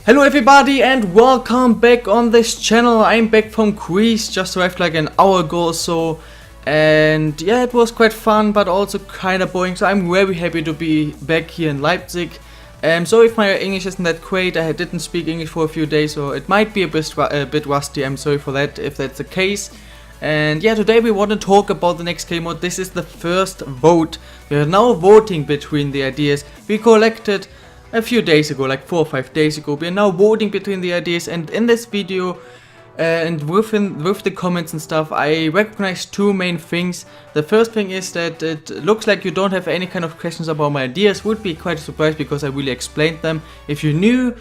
Hello everybody and welcome back on this channel. I'm back from Greece, just arrived like an hour ago or so. And yeah, it was quite fun but also kinda boring, so I'm very happy to be back here in Leipzig. Sorry if my English isn't that great, I didn't speak English for a few days, so it might be a bit rusty. I'm sorry for that if that's the case. And yeah, today we want to talk about the next game mode. This is the first vote. We are now voting between the ideas we collected a few days ago, like 4 or 5 days ago. We are now voting between the ideas, and in this video and with the comments and stuff, I recognize two main things. The first thing is that it looks like you don't have any kind of questions about my ideas. Would be quite a surprise because I really explained them. If you're new,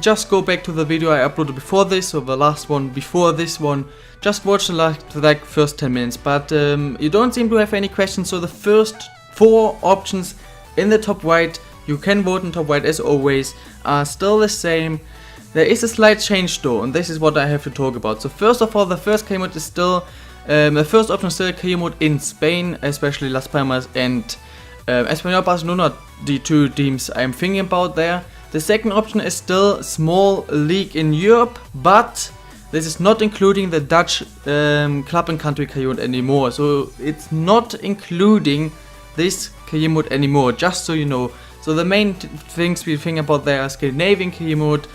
just go back to the video I uploaded before this, or the last one before this one. Just watch the first 10 minutes, but you don't seem to have any questions. So the first 4 options in the top right, you can vote in top right as always, are still the same. There is a slight change though, and this is what I have to talk about. So first of all, the first career mode is still, the first option is still a career mode in Spain, especially Las Palmas and Espanyol Barcelona, the two teams I'm thinking about there. The second option is still small league in Europe, but this is not including the Dutch club and country career mode anymore. So it's not including this career mode anymore, just so you know. So the main things we think about there are Scandinavian career mode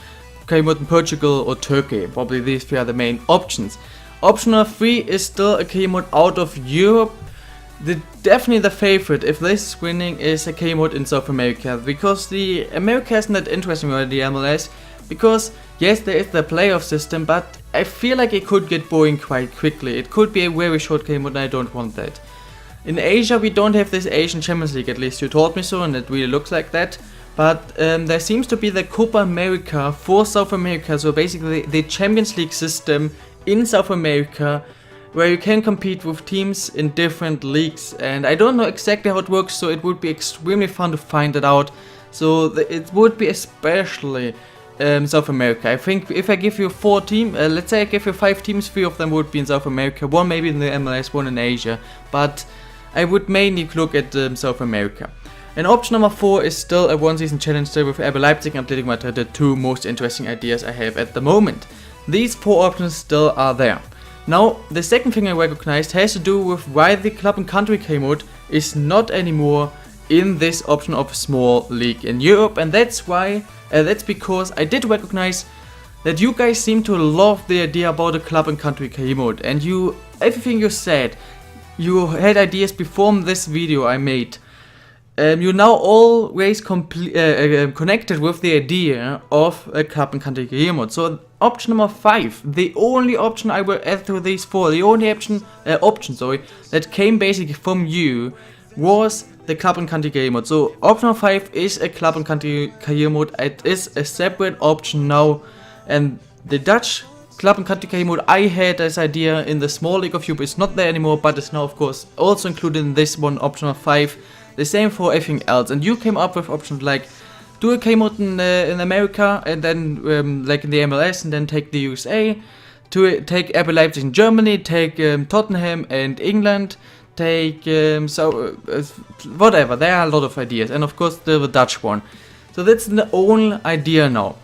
in Portugal or Turkey. Probably these 3 are the main options. Option number 3 is still a career mode out of Europe. Definitely the favorite, if this is winning, is a career mode in South America, because the America isn't that interesting with the MLS. Because yes, there is the playoff system, but I feel like it could get boring quite quickly. It could be a very short career mode, and I don't want that. In Asia, we don't have this Asian Champions League, at least you told me so, and it really looks like that. But there seems to be the Copa America for South America, so basically the Champions League system in South America, where you can compete with teams in different leagues. And I don't know exactly how it works, so it would be extremely fun to find it out. So it would be especially South America. I think if I give you 4 teams, let's say I give you 5 teams, 3 of them would be in South America, 1 maybe in the MLS, 1 in Asia. But I would mainly look at South America. And option number 4 is still a 1-season challenge still with RB Leipzig and Atletico Madrid, the 2 most interesting ideas I have at the moment. These 4 options still are there. Now, the second thing I recognized has to do with why the club and country career mode is not anymore in this option of small league in Europe, and that's why, that's because I did recognize that you guys seem to love the idea about a club and country career mode, and everything you said, you had ideas before this video I made. You're now always connected with the idea of a club and country career mode. So option number 5, the only option I will add to these 4, the only option that came basically from you was the club and country career mode. So option number 5 is a club and country career mode. It is a separate option now, and the Dutch club and country career mode I had this idea in the small league of Europe is not there anymore, but it's now of course also included in this one, option number 5. The same for everything else, and you came up with options like do a career mode in America, and then like in the MLS, and then take the USA, to take RB Leipzig in Germany, take Tottenham and England, take whatever. There are a lot of ideas, and of course the Dutch one. So that's the only idea now.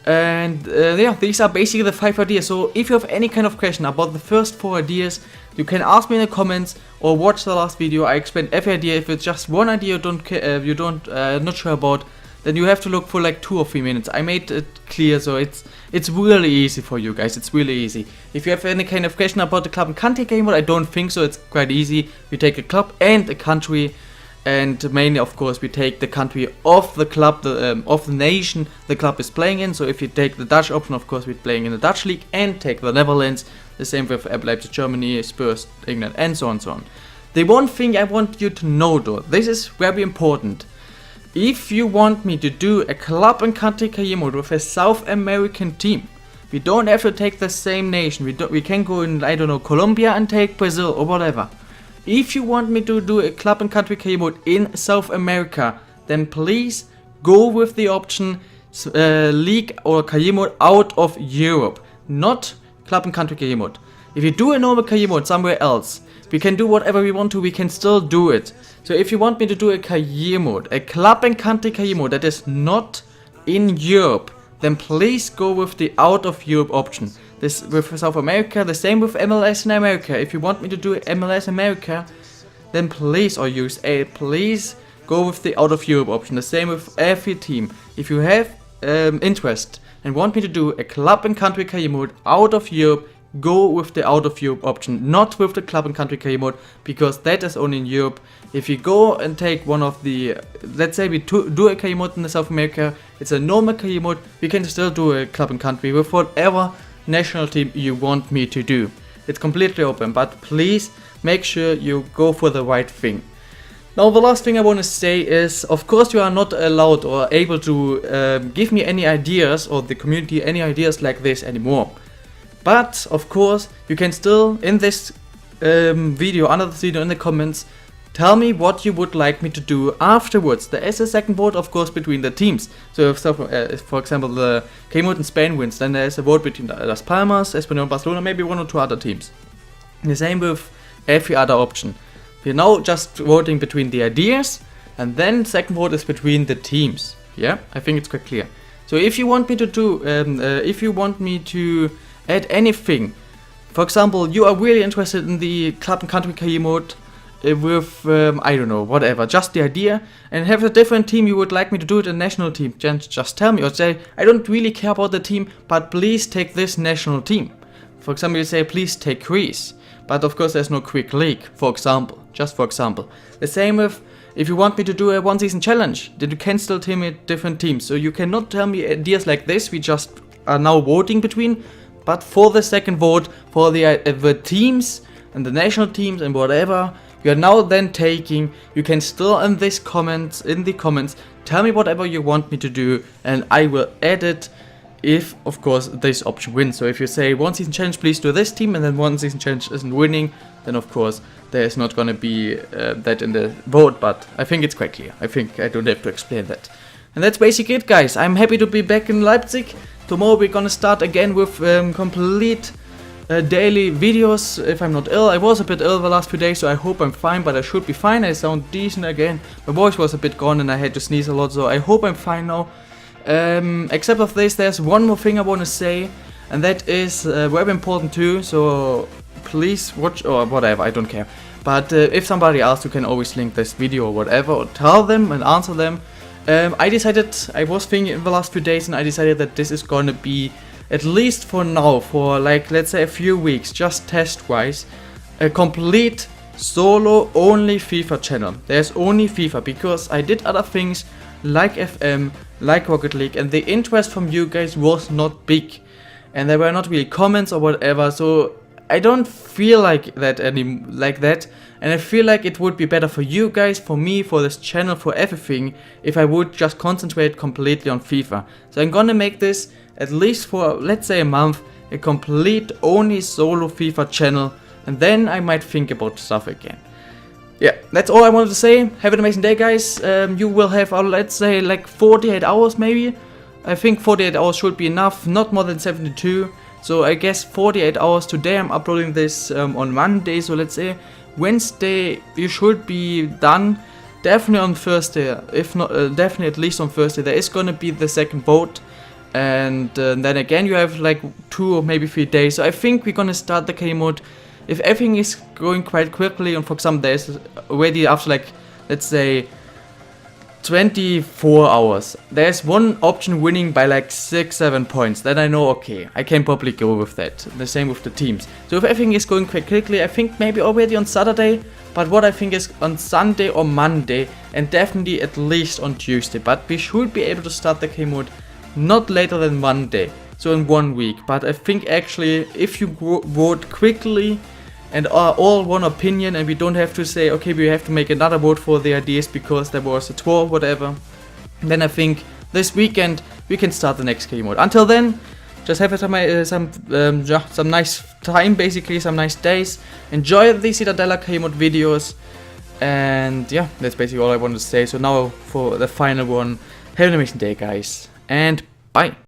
And yeah, these are basically the 5 ideas. So if you have any kind of question about the first 4 ideas, you can ask me in the comments or watch the last video. I explained every idea. If it's just one idea not sure about, then you have to look for like 2 or 3 minutes. I made it clear, so it's really easy for you guys. It's really easy. If you have any kind of question about the club and country game mode, I don't think so. It's quite easy. We take a club and a country. And mainly, of course, we take the country of the club, of the nation the club is playing in. So if you take the Dutch option, of course, we're playing in the Dutch league, and take the Netherlands. The same with RB Leipzig, Germany, Spurs, England, and so on and so on. The one thing I want you to know though, this is very important. If you want me to do a club and country career mode with a South American team, we don't have to take the same nation. We can go in, I don't know, Colombia and take Brazil or whatever. If you want me to do a club and country career mode in South America, then please go with the option league or career mode out of Europe, not club and country career mode. If you do a normal career mode somewhere else, we can do whatever we want to, we can still do it. So if you want me to do a career mode, a club and country career mode that is not in Europe, then please go with the out of Europe option. This with South America, the same with MLS in America. If you want me to do MLS America, then please, or USA, please go with the out of Europe option. The same with every team. If you have interest and want me to do a club and country career mode out of Europe, go with the out of Europe option, not with the club and country career mode, because that is only in Europe. If you go and take one of the, let's say we do a career mode in the South America, it's a normal career mode, we can still do a club and country with whatever national team you want me to do. It's completely open, but please make sure you go for the right thing. Now the last thing I want to say is, of course you are not allowed or able to give me any ideas, or the community any ideas like this anymore. But of course you can still, in this video, under this video in the comments, tell me what you would like me to do afterwards. There is a second vote, of course, between the teams. So if, for example, the game mode in Spain wins, then there is a vote between Las Palmas, Espanyol, Barcelona, maybe one or two other teams. The same with every other option. We're now just voting between the ideas, and then second vote is between the teams. Yeah, I think it's quite clear. So if you want me to do, add anything, for example, you are really interested in the club and country career mode with, I don't know, whatever, just the idea, and have a different team you would like me to do it, a national team, just tell me, or say, I don't really care about the team, but please take this national team. For example, you say, please take Greece. But of course there's no quick league, for example, just for example. The same with, if you want me to do a one season challenge, then you can still tell me different teams. So you cannot tell me ideas like this, we just are now voting between. But for the second vote, for the teams and the national teams and whatever, you are now then taking, you can still in the comments, tell me whatever you want me to do, and I will add it if, of course, this option wins. So if you say one season challenge, please do this team, and then one season challenge isn't winning, then of course there is not gonna be that in the vote, but I think it's quite clear. I think I don't have to explain that. And that's basically it, guys. I'm happy to be back in Leipzig. Tomorrow we're gonna start again with complete daily videos, if I'm not ill. I was a bit ill the last few days, so I hope I'm fine, but I should be fine. I sound decent again. My voice was a bit gone and I had to sneeze a lot, so I hope I'm fine now. Except of this, there's one more thing I want to say, and that is very important too, so please watch, or whatever, I don't care. But if somebody asks, you can always link this video or whatever, or tell them and answer them. I was thinking in the last few days, and I decided that this is gonna be, at least for now, for like, let's say a few weeks, just test-wise, a complete solo only FIFA channel. There's only FIFA, because I did other things like FM, like Rocket League, and the interest from you guys was not big, and there were not really comments or whatever, so I don't feel like that and I feel like it would be better for you guys, for me, for this channel, for everything, if I would just concentrate completely on FIFA. So I'm gonna make this, at least for, let's say, a month, a complete only solo FIFA channel, and then I might think about stuff again. Yeah, that's all I wanted to say. Have an amazing day, guys. You will have, let's say, like 48 hours maybe. I think 48 hours should be enough, not more than 72. So I guess 48 hours today. I'm uploading this on Monday, so let's say Wednesday you should be done. Definitely on Thursday, if not, definitely at least on Thursday. There is gonna be the second vote. And then again you have like 2 or maybe 3 days. So I think we're gonna start the career mode. If everything is going quite quickly, and for example there's already after like, let's say 24 hours, there's one option winning by like 6-7 points, then I know, okay, I can probably go with that. The same with the teams. So if everything is going quite quickly, I think maybe already on Saturday, but what I think is on Sunday or Monday, and definitely at least on Tuesday. But we should be able to start the career mode not later than Monday, so in 1 week. But I think actually if you vote quickly and are all one opinion, and we don't have to say, okay, we have to make another vote for the ideas because there was a draw or whatever, then I think this weekend we can start the next career mode. Until then, just have some nice time, basically, some nice days. Enjoy the Citadella career mode videos, and yeah, that's basically all I wanted to say. So now for the final one, have an amazing day, guys, and bye.